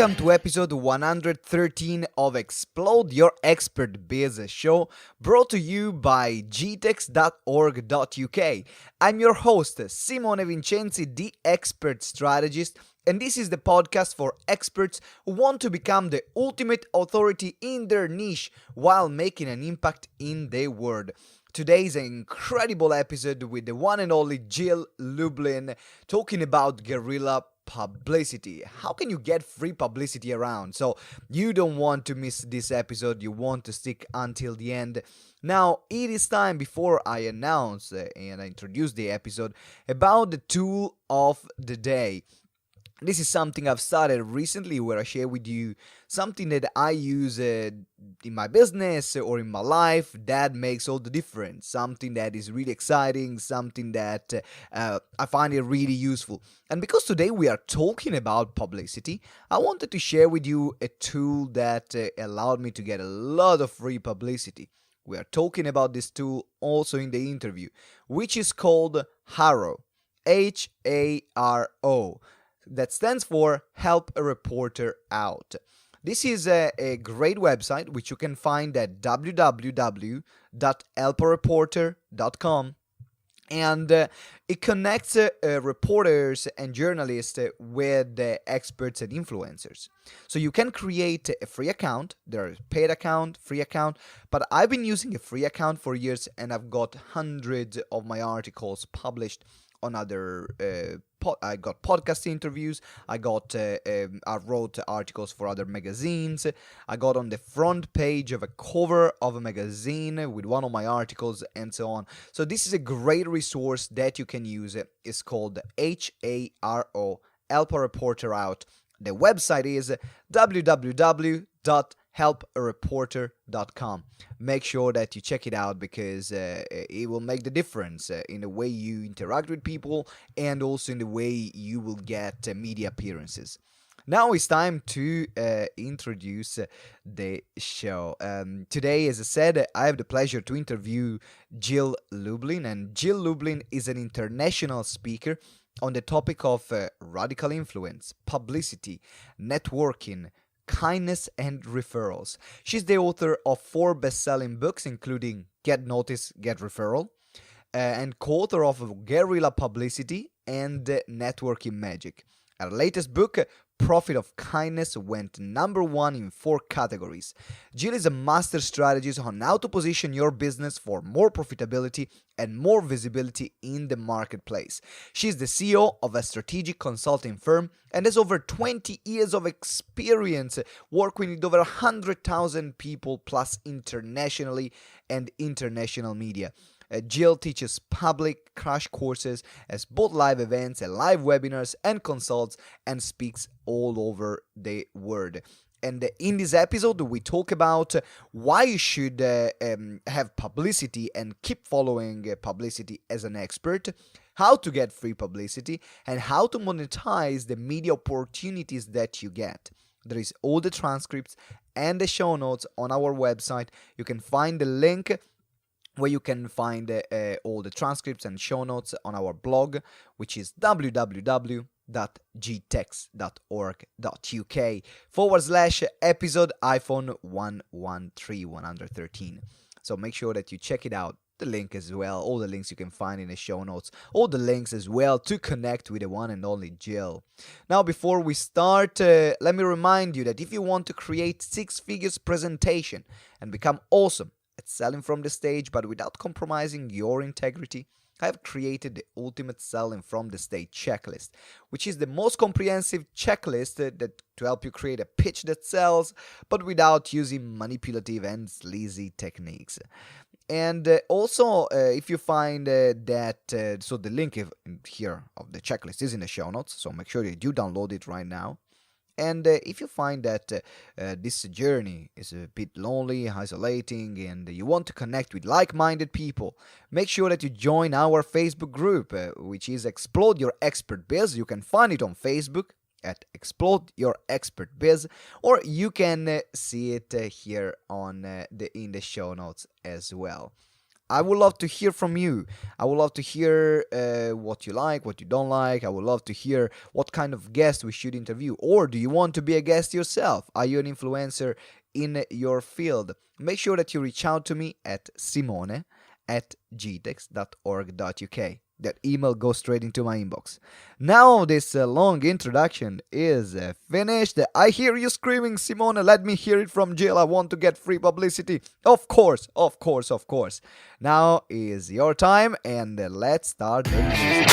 Welcome to episode 113 of Explode Your Expert Biz show, brought to you by gtex.org.uk. I'm your host, Simone Vincenzi, the expert strategist, and this is the podcast for experts who want to become the ultimate authority in their niche while making an impact in the world. Today's an incredible episode with the one and only Jill Lublin talking about Guerrilla publicity. How can you get free publicity around? So you don't want to miss this episode. You want to stick until the end. Now, it is time before I announce and I introduce the episode about the tool of the day. This is something I've started recently where I share with you something that I use in my business or in my life that makes all the difference. Something that is really exciting, something that I find it really useful. And because today we are talking about publicity, I wanted to share with you a tool that allowed me to get a lot of free publicity. We are talking about this tool also in the interview, which is called Haro, Haro. That stands for Help a Reporter Out. This is a great website which you can find at www.helpareporter.com, and it connects reporters and journalists with experts and influencers. So you can create a free account. There is paid account, free account, but I've been using a free account for years and I've got hundreds of my articles published on other I got podcast interviews, I wrote articles for other magazines, I got on the front page of a cover of a magazine with one of my articles, and so on. So this is a great resource that you can use. It's called Haro, Help a Reporter Out. The website is www.helpareporter.com. Make sure that you check it out because it will make the difference in the way you interact with people and also in the way you will get media appearances. Now it's time to introduce the show. Today, as I said, I have the pleasure to interview Jill Lublin, and Jill Lublin is an international speaker on the topic of radical influence, publicity, networking, kindness, and referrals. She's the author of 4 best-selling books, including Get Noticed, Get Referral, and co-author of Guerrilla Publicity and Networking Magic. Her latest book, Profit of Kindness, went number 1 in 4 categories. Jill is a master strategist on how to position your business for more profitability and more visibility in the marketplace. She is the CEO of a strategic consulting firm and has over 20 years of experience working with over 100,000 people plus internationally and international media. Jill teaches public crash courses as both live events and live webinars and consults and speaks all over the world. And in this episode, we talk about why you should have publicity and keep following publicity as an expert, how to get free publicity, and how to monetize the media opportunities that you get. There is all the transcripts and the show notes on our website. You can find the link where you can find all the transcripts and show notes on our blog, which is www.gtex.org.uk/episode iPhone 113. So make sure that you check it out. The link as well, all the links you can find in the show notes, all the links as well to connect with the one and only Jill. Now, before we start, let me remind you that if you want to create 6 figures presentation and become awesome at selling from the stage but without compromising your integrity, I have created the Ultimate Selling from the Stage checklist, which is the most comprehensive checklist that to help you create a pitch that sells, but without using manipulative and sleazy techniques. And also, if you find that, so the link here of the checklist is in the show notes, so make sure you do download it right now. And if you find that this journey is a bit lonely, isolating, and you want to connect with like-minded people, make sure that you join our Facebook group, which is Explode Your Expert Biz. You can find it on Facebook at Explode Your Expert Biz, or you can see it here on in the show notes as well. I would love to hear from you. I would love to hear what you like, what you don't like. I would love to hear what kind of guest we should interview. Or do you want to be a guest yourself? Are you an influencer in your field? Make sure that you reach out to me at simone@gtex.org.uk. That email goes straight into my inbox. Now this long introduction is finished. I hear you screaming, Simone, let me hear it from Jill. I want to get free publicity. Of course, of course, of course. Now is your time, and let's start the music.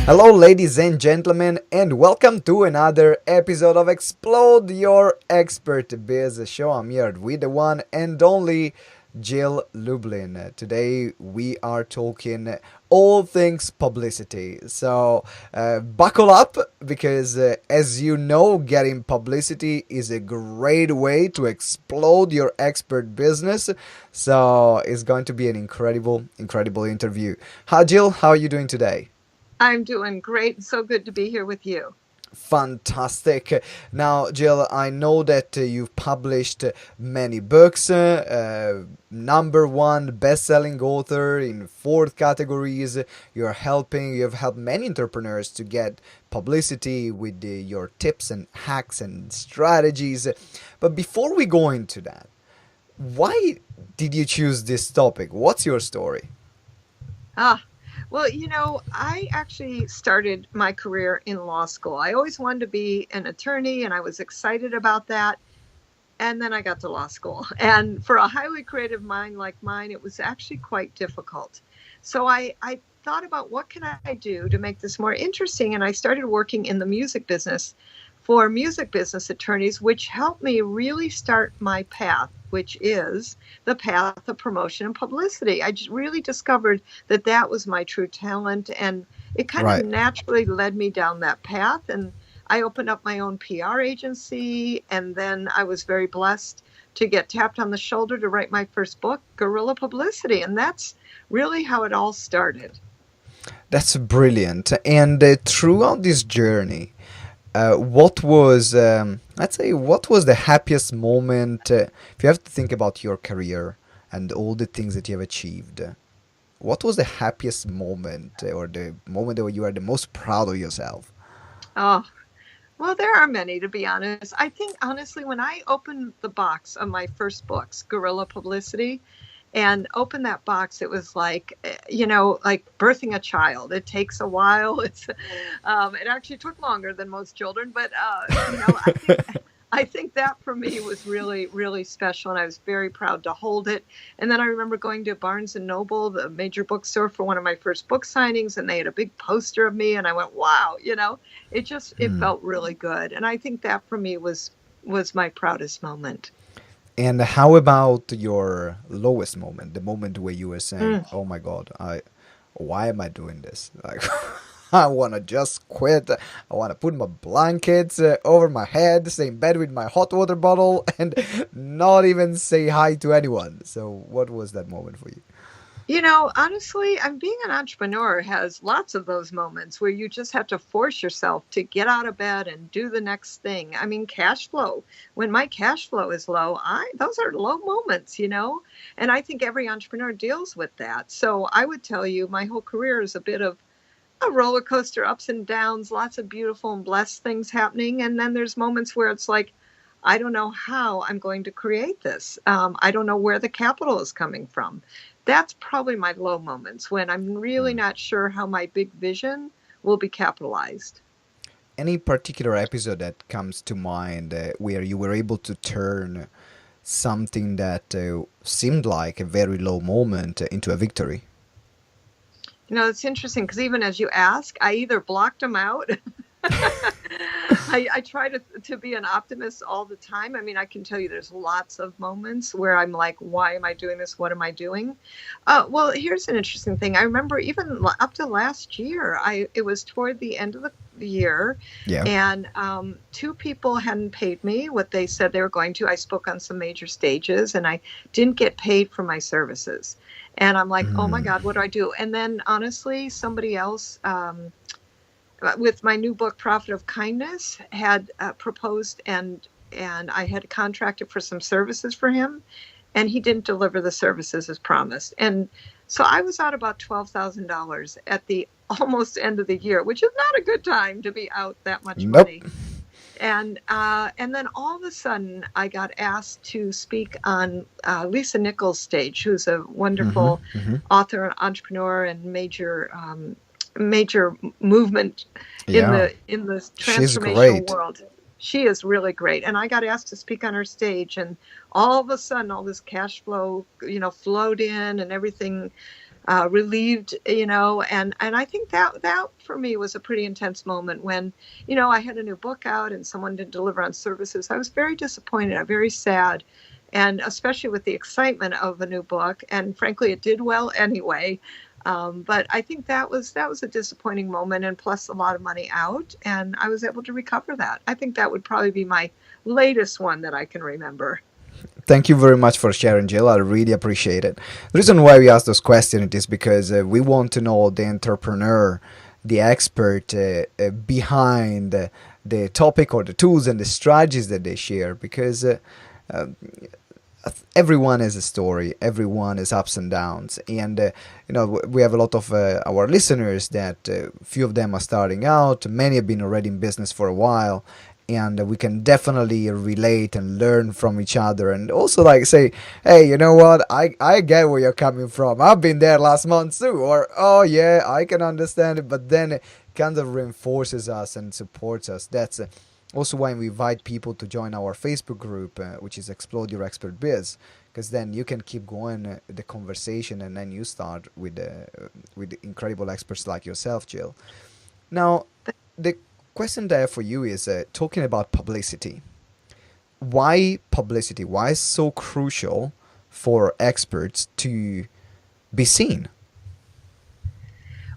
Hello, ladies and gentlemen, and welcome to another episode of Explode Your Expert Biz Show. I'm here with the one and only Jill Lublin. Today we are talking all things publicity. So buckle up, because as you know, getting publicity is a great way to explode your expert business. So it's going to be an incredible interview. Hi Jill, how are you doing today? I'm doing great. It's so good to be here with you. Fantastic. Now, Jill, I know that you've published many books, number one best-selling author in 4 categories. You've helped many entrepreneurs to get publicity with your tips and hacks and strategies. But before we go into that, why did you choose this topic? What's your story? Ah, well, I actually started my career in law school. I always wanted to be an attorney, and I was excited about that. And then I got to law school. And for a highly creative mind like mine, it was actually quite difficult. So I thought about what can I do to make this more interesting. And I started working in the music business for music business attorneys, which helped me really start my path, which is the path of promotion and publicity. I just really discovered that that was my true talent, and it kind of naturally led me down that path. And I opened up my own PR agency, and then I was very blessed to get tapped on the shoulder to write my first book, Guerrilla Publicity, and that's really how it all started. That's brilliant. And throughout this journey, what was, what was the happiest moment? If you have to think about your career and all the things that you have achieved, what was the happiest moment, or the moment that you are the most proud of yourself? Oh, well, there are many, to be honest. I think, honestly, when I opened the box of my first books, Guerrilla Publicity, and opened that box, it was like, like birthing a child. It takes a while. It actually took longer than most children, but I think that for me was really, really special, and I was very proud to hold it. And then I remember going to Barnes and Noble, the major bookstore, for one of my first book signings, and they had a big poster of me, and I went, wow, it felt really good. And I think that for me was my proudest moment. And how about your lowest moment, the moment where you were saying, Mm. "Oh my God, why am I doing this? Like, I want to just quit. I want to put my blankets over my head, stay in bed with my hot water bottle, and not even say hi to anyone." So, what was that moment for you? Honestly, I'm being an entrepreneur has lots of those moments where you just have to force yourself to get out of bed and do the next thing. I mean, cash flow. When my cash flow is low, those are low moments. And I think every entrepreneur deals with that. So I would tell you my whole career is a bit of a roller coaster, ups and downs, lots of beautiful and blessed things happening. And then there's moments where it's like, I don't know how I'm going to create this. I don't know where the capital is coming from. That's probably my low moments, when I'm really not sure how my big vision will be capitalized. Any particular episode that comes to mind where you were able to turn something that seemed like a very low moment into a victory? It's interesting because even as you ask, I either blocked them out. I try to be an optimist all the time. I mean, I can tell you there's lots of moments where I'm like, why am I doing this? What am I doing? Well, here's an interesting thing. I remember even up to last year, it was toward the end of the year, Yeah. and 2 people hadn't paid me what they said they were going to. I spoke on some major stages, and I didn't get paid for my services. And I'm like, oh my God, what do I do? And then honestly, somebody else, with my new book, Profit of Kindness, had proposed and and I had contracted for some services for him, and he didn't deliver the services as promised. And so I was out about $12,000 at the almost end of the year, which is not a good time to be out that much Nope. money. And then all of a sudden, I got asked to speak on Lisa Nichols' stage, who's a Mm-hmm. wonderful Mm-hmm. author and entrepreneur and major movement Yeah, in the she's transformational great. world. She is really great, and I got asked to speak on her stage, and all of a sudden, all this cash flow, flowed in, and everything relieved, and I think that for me was a pretty intense moment when, I had a new book out and someone didn't deliver on services. I was very disappointed. I'm very sad. And especially with the excitement of a new book, and frankly, it did well anyway. But I think that was a disappointing moment, and plus a lot of money out, and I was able to recover that. I think that would probably be my latest one that I can remember. Thank you very much for sharing, Jill. I really appreciate it. The reason why we ask those questions is because we want to know the entrepreneur, the expert behind the topic or the tools and the strategies that they share. Because uh, everyone has a story, everyone has ups and downs, and we have a lot of our listeners that few of them are starting out, many have been already in business for a while, and we can definitely relate and learn from each other, and also like say, hey, you know what, I get where you're coming from, I've been there last month too, or oh yeah, I can understand it, but then it kind of reinforces us and supports us. That's also why we invite people to join our Facebook group, which is Explode Your Expert Biz, because then you can keep going the conversation, and then you start with incredible experts like yourself, Jill. Now, the question there for you is talking about publicity. Why publicity? Why is so crucial for experts to be seen?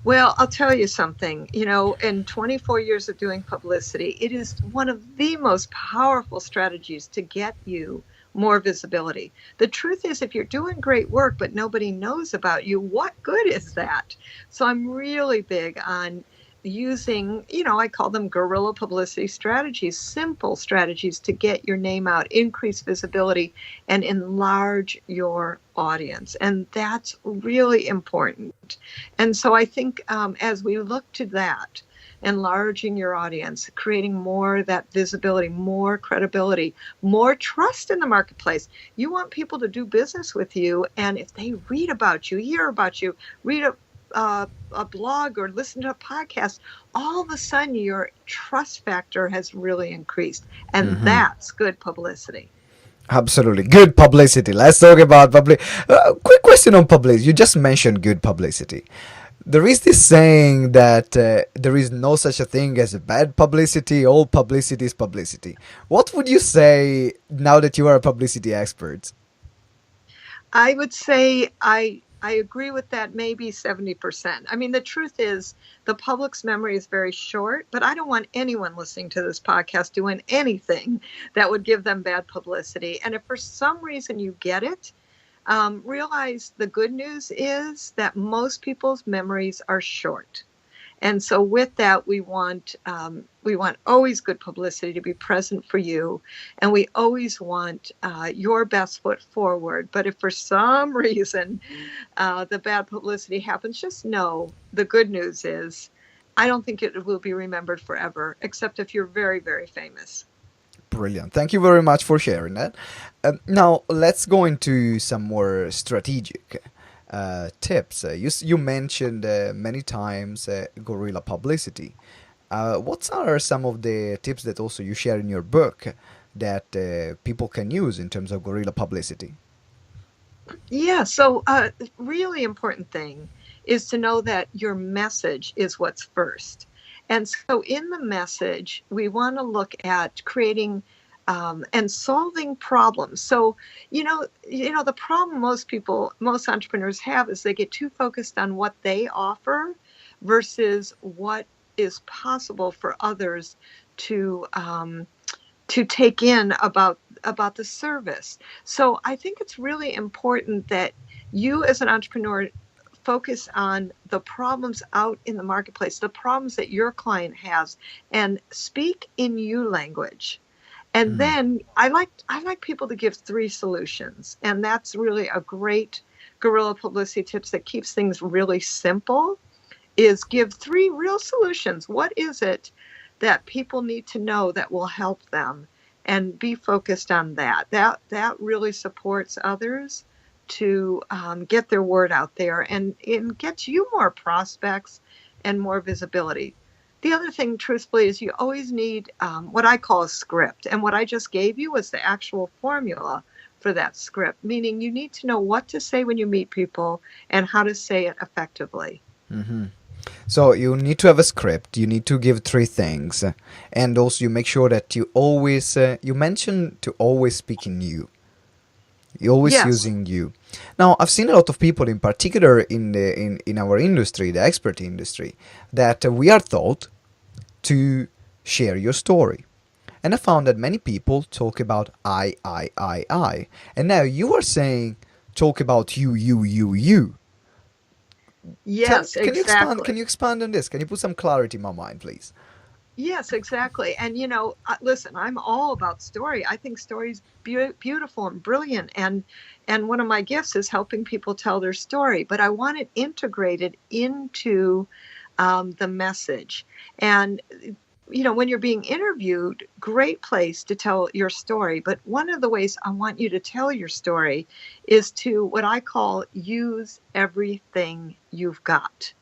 Well, I'll tell you something. In 24 years of doing publicity, it is one of the most powerful strategies to get you more visibility. The truth is, if you're doing great work but nobody knows about you, what good is that? So I'm really big on using, I call them guerrilla publicity strategies, simple strategies to get your name out, increase visibility, and enlarge your audience. And that's really important. And so I think as we look to that, enlarging your audience, creating more of that visibility, more credibility, more trust in the marketplace. You want people to do business with you, and if they read about you, hear about you, read a blog or listen to a podcast, all of a sudden your trust factor has really increased, and Mm-hmm. that's good publicity. Absolutely. Good publicity. Let's talk about public. Quick question on publicity. You just mentioned good publicity. There is this saying that there is no such a thing as a bad publicity. All publicity is publicity. What would you say now that you are a publicity expert? I would say I agree with that, maybe 70%. I mean, the truth is the public's memory is very short, but I don't want anyone listening to this podcast doing anything that would give them bad publicity. And if for some reason you get it, realize the good news is that most people's memories are short. And so with that, we want always good publicity to be present for you, and we always want your best foot forward. But if for some reason the bad publicity happens, just know the good news is I don't think it will be remembered forever, except if you're very, very famous. Brilliant. Thank you very much for sharing that. Now, let's go into some more strategic tips. You mentioned many times guerrilla publicity. What are some of the tips that also you share in your book that people can use in terms of guerrilla publicity? Yeah, so really important thing is to know that your message is what's first. And so in the message, we want to look at creating and solving problems. So, the problem most entrepreneurs have is they get too focused on what they offer versus what is possible for others to take in about the service. So I think it's really important that you as an entrepreneur focus on the problems out in the marketplace, the problems that your client has, and speak in you language. And then I like people to give three solutions, and that's really a great guerrilla publicity tips that keeps things really simple. Is give three real solutions. What is it that people need to know that will help them, and be focused on that. That really supports others to get their word out there, and gets you more prospects and more visibility. The other thing, truthfully, is you always need what I call a script. And what I just gave you was the actual formula for that script, meaning you need to know what to say when you meet people and how to say it effectively. Mm-hmm. So you need to have a script. You need to give three things, and also you make sure that you always. You mentioned to always speak in you. You're always Yes. using you. Now, I've seen a lot of people, in particular in our industry, the expert industry, that we are taught to share your story. And I found that many people talk about I. And now you are saying talk about you. Yes, Can you expand? Can exactly. you expand on this? Can you put some clarity in my mind, please? Yes, exactly. And listen, I'm all about story. I think story's beautiful and brilliant, and one of my gifts is helping people tell their story. But I want it integrated into the message. And when you're being interviewed, great place to tell your story. But one of the ways I want you to tell your story is to what I call use everything you've got.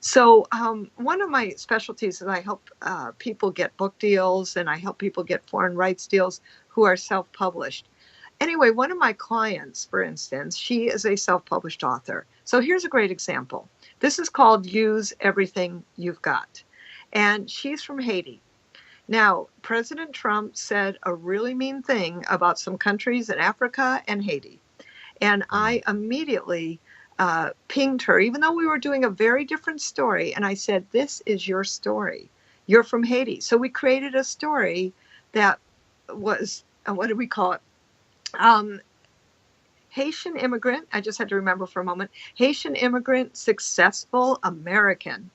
So, one of my specialties is I help people get book deals, and I help people get foreign rights deals who are self published. Anyway, one of my clients, for instance, she is a self published author. So, here's a great example. This is called Use Everything You've Got. And she's from Haiti. Now, President Trump said a really mean thing about some countries in Africa and Haiti. And I immediately pinged her, even though we were doing a very different story. And I said, this is your story. You're from Haiti. So we created a story that was, what did we call it? Um, Haitian immigrant. I just had to remember for a moment. Haitian immigrant, successful American.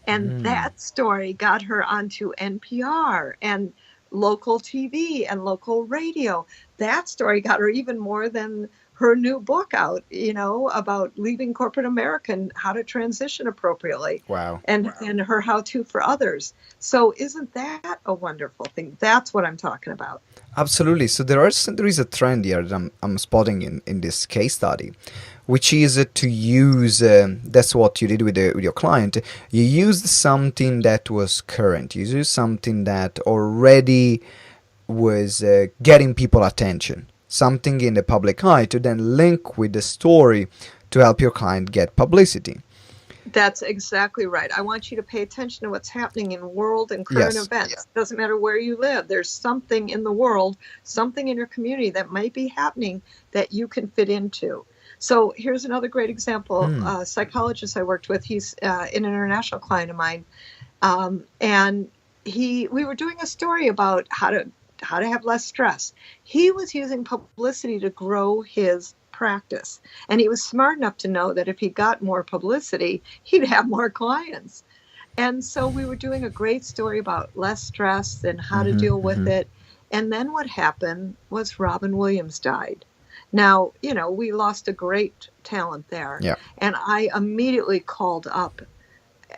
And Mm. that story got her onto NPR and local TV and local radio. That story got her even more than her new book out, about leaving corporate America and how to transition appropriately, Wow. and her how to for others. So isn't that a wonderful thing? That's what I'm talking about. Absolutely. So there is a trend here that I'm spotting in this case study, which is to use. That's what you did with your client. You used something that was current. You used something that already was getting people attention. Something in the public eye to then link with the story to help your client get publicity. That's exactly right. I want you to pay attention to what's happening in world and current Yes. events. Yeah. Doesn't matter where you live. There's something in the world, something in your community that might be happening that you can fit into. So here's another great example. Hmm. A psychologist I worked with, he's an international client of mine, and we were doing a story about how to have less stress. He was using publicity to grow his practice. And he was smart enough to know that if he got more publicity, he'd have more clients. And so we were doing a great story about less stress and how to Mm-hmm, deal with mm-hmm. it. And then what happened was Robin Williams died. Now, we lost a great talent there. Yeah. And I immediately called up,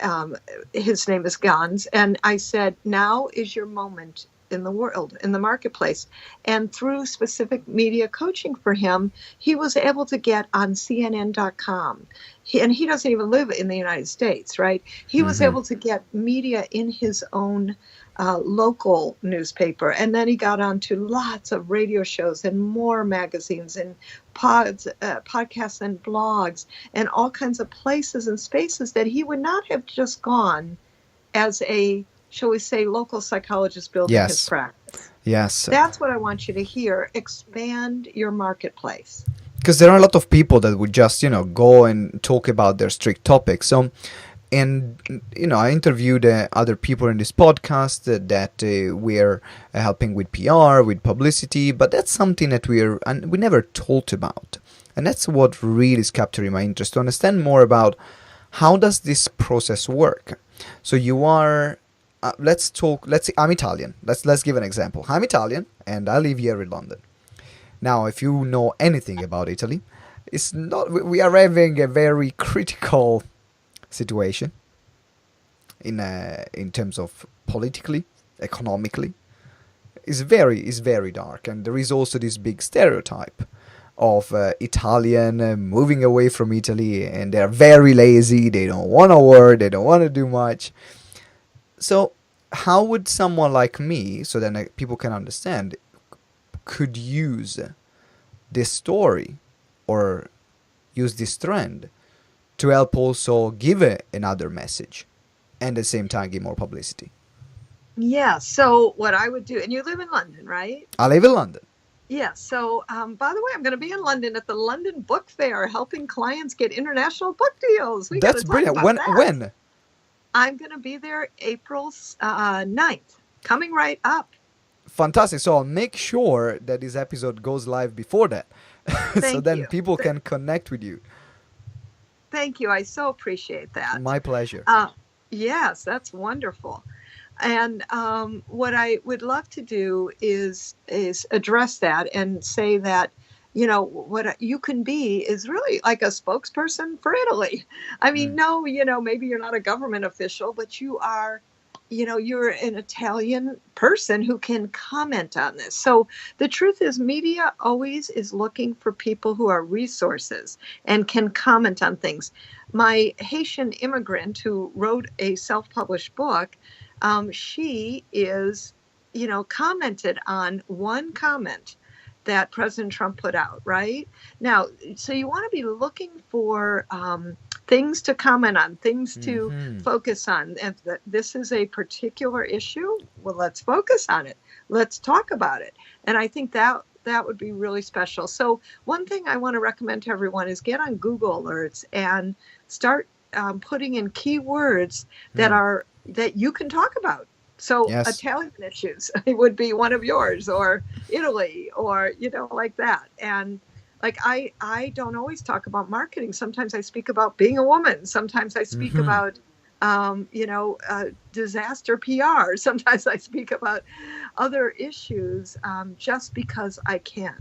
um, his name is Gans, and I said, now is your moment in the world, in the marketplace. And through specific media coaching for him, he was able to get on CNN.com. And he doesn't even live in the United States, right? He was Mm-hmm. able to get media in his own local newspaper. And then he got onto lots of radio shows and more magazines and podcasts and blogs and all kinds of places and spaces that he would not have just gone as a, shall we say, local psychologist building his Yes. practice. Yes. That's what I want you to hear. Expand your marketplace. Because there are a lot of people that would just go and talk about their strict topics. So, and I interviewed other people in this podcast that we're helping with PR, with publicity, but that's something that we never talked about. And that's what really is capturing my interest, to understand more about how does this process work. So you are let's talk. Let's say I'm Italian. Let's give an example. I'm Italian, and I live here in London. Now, if you know anything about Italy, it's not. We are having a very critical situation in terms of politically, economically. Is very dark, and there is also this big stereotype of Italian moving away from Italy, and they're very lazy. They don't want to work. They don't want to do much. So, how would someone like me, so then people can understand, could use this story or use this trend to help also give another message and at the same time give more publicity? Yeah. So what I would do, and you live in London, right? I live in London. Yeah. So, by the way, I'm going to be in London at the London Book Fair, helping clients get international book deals. We got to That's talk brilliant. about that. When? I'm going to be there April 9th, coming right up. Fantastic. So I'll make sure that this episode goes live before that. So Thank then you. people can connect with you. Thank you. I so appreciate that. My pleasure. Yes, that's wonderful. And what I would love to do is address that and say that, what you can be is really like a spokesperson for Italy. I mean, no, maybe you're not a government official, but you are, you're an Italian person who can comment on this. So the truth is, media always is looking for people who are resources and can comment on things. My Haitian immigrant who wrote a self-published book, she is, commented on one comment that President Trump put out, right? Now, so you want to be looking for things to comment on, things to focus on. If this is a particular issue, well, let's focus on it. Let's talk about it. And I think that would be really special. So one thing I want to recommend to everyone is get on Google Alerts and start putting in keywords that you can talk about. So Yes. Italian issues would be one of yours, or Italy, or, like that. And like, I don't always talk about marketing. Sometimes I speak about being a woman. Sometimes I speak about, disaster PR. Sometimes I speak about other issues just because I can.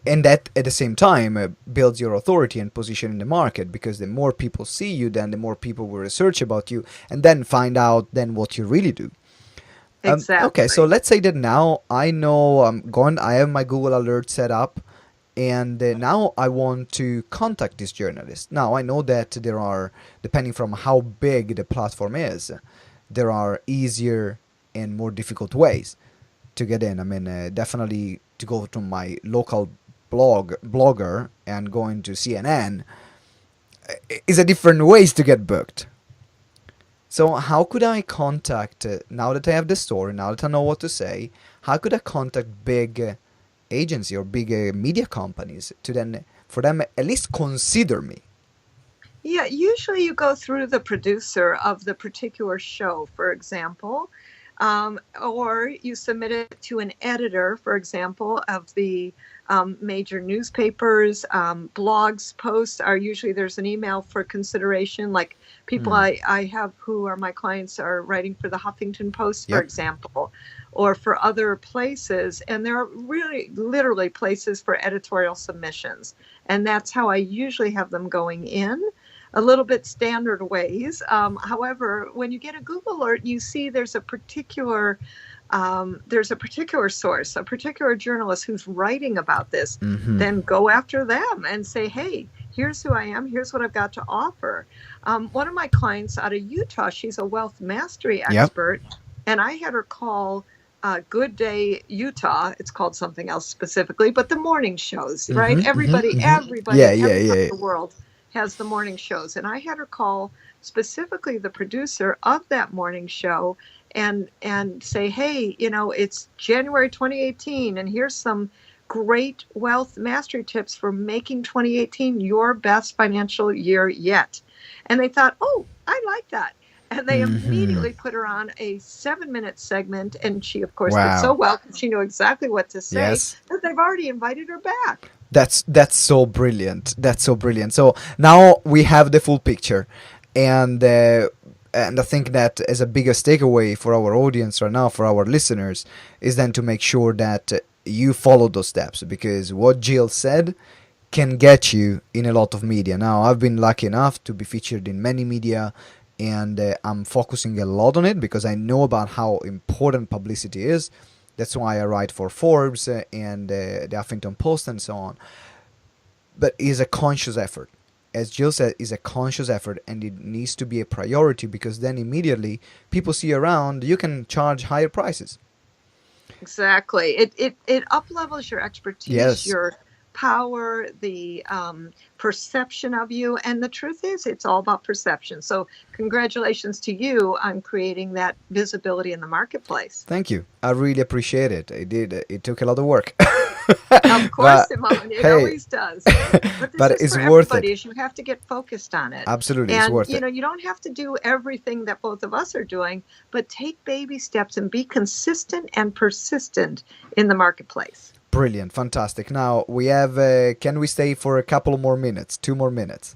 And that at the same time builds your authority and position in the market, because the more people see you, then the more people will research about you and then find out then what you really do. Exactly. Okay, so let's say that now I know I have my Google Alert set up, and now I want to contact this journalist. Now I know that there are, depending from how big the platform is, there are easier and more difficult ways to get in. I mean, definitely to go to my local blogger and going to CNN is a different ways to get booked. So how could I contact, now that I have the story, now that I know what to say, how could I contact big agency or big media companies to then, for them at least consider me? Yeah, usually you go through the producer of the particular show, for example, or you submit it to an editor, for example, of the major newspapers. Blogs posts are usually, there's an email for consideration, like people I have who are my clients are writing for the Huffington Post, for example, or for other places. And there are really literally places for editorial submissions. And that's how I usually have them going in. A little bit standard ways. However, when you get a Google alert, you see there's a particular source, a particular journalist who's writing about this. Then go after them and say, hey, here's who I am. Here's what I've got to offer. One of my clients out of Utah, she's a wealth mastery expert, and I had her call Good Day Utah. It's called something else specifically, but the morning shows, right? Everybody in the world has the morning shows. And I had her call specifically the producer of that morning show and say, hey, it's January 2018, and here's some great wealth mastery tips for making 2018 your best financial year yet. And they thought, oh, I like that. And they immediately put her on a 7-minute segment. And she, of course, did so well because she knew exactly what to say that they've already invited her back. That's so brilliant. That's so brilliant. So now we have the full picture. And And I think that as a biggest takeaway for our audience right now, for our listeners, is then to make sure that you follow those steps, because what Jill said can get you in a lot of media. Now, I've been lucky enough to be featured in many media, and I'm focusing a lot on it because I know about how important publicity is. That's why I write for Forbes and the Huffington Post and so on. But it's a conscious effort. As Jill said, it's a conscious effort, and it needs to be a priority, because then immediately people see around you can charge higher prices. Exactly. It up levels your expertise, Yes. your power, the perception of you. And the truth is, it's all about perception. So, congratulations to you on creating that visibility in the marketplace. Thank you. I really appreciate it. It did. It took a lot of work. Of course, But Simone, it hey, always does. But this but is it's for worth everybody, it. is you have to get focused on it. Absolutely, it's And, worth it. you don't have to do everything that both of us are doing, but take baby steps and be consistent and persistent in the marketplace. Brilliant, fantastic. Now we have. Can we stay for a couple more minutes? 2 more minutes.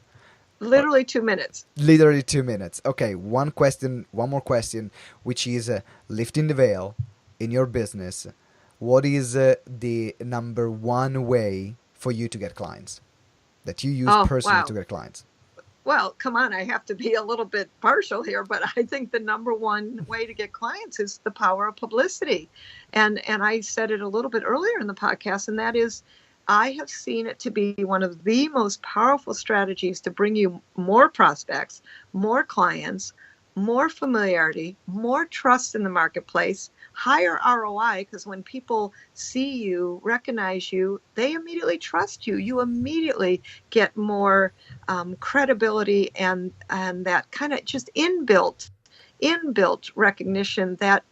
Or Literally 2 minutes. literally 2 minutes. Okay, one question, one more question, which is lifting the veil in your business. What is the number one way for you to get clients that you use Oh, personally to wow. get clients? Well, come on, I have to be a little bit partial here, but I think the number one way to get clients is the power of publicity. And I said it a little bit earlier in the podcast, and that is I have seen it to be one of the most powerful strategies to bring you more prospects, more clients, more familiarity, more trust in the marketplace, higher ROI, because when people see you, recognize you, they immediately trust you. You immediately get more credibility and that kind of just inbuilt recognition that,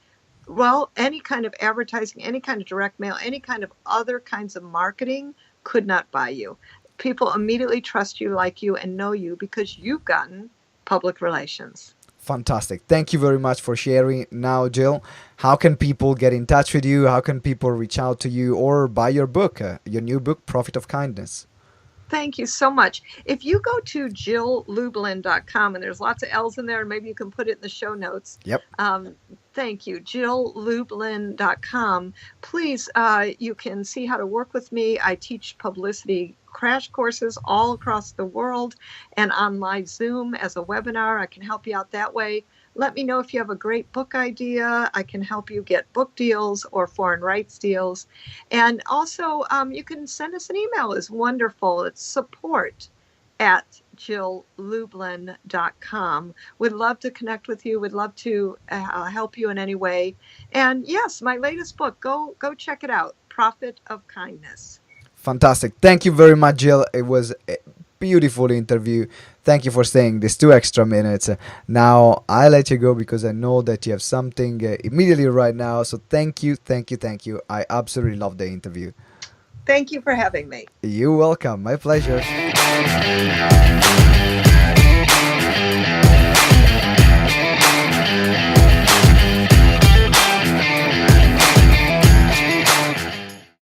well, any kind of advertising, any kind of direct mail, any kind of other kinds of marketing could not buy you. People immediately trust you, like you, and know you because you've gotten public relations. Fantastic. Thank you very much for sharing. Now, Jill, how can people get in touch with you? How can people reach out to you or buy your book, your new book, Profit of Kindness? Thank you so much. If you go to jilllublin.com, and there's lots of L's in there, and maybe you can put it in the show notes. Yep. Thank you, jilllublin.com. Please, you can see how to work with me. I teach publicity crash courses all across the world and on live Zoom as a webinar. I can help you out that way. Let me know if you have a great book idea. I can help you get book deals or foreign rights deals. And also, you can send us an email. It's wonderful. It's support@jilllublin.com. We'd love to connect with you. We'd love to help you in any way. And yes, my latest book, go check it out, Profit of Kindness. Fantastic. Thank you very much, Jill. It was a beautiful interview. Thank you for staying these 2 extra minutes. Now, I let you go because I know that you have something immediately right now. So thank you, thank you, thank you. I absolutely loved the interview. Thank you for having me. You're welcome. My pleasure.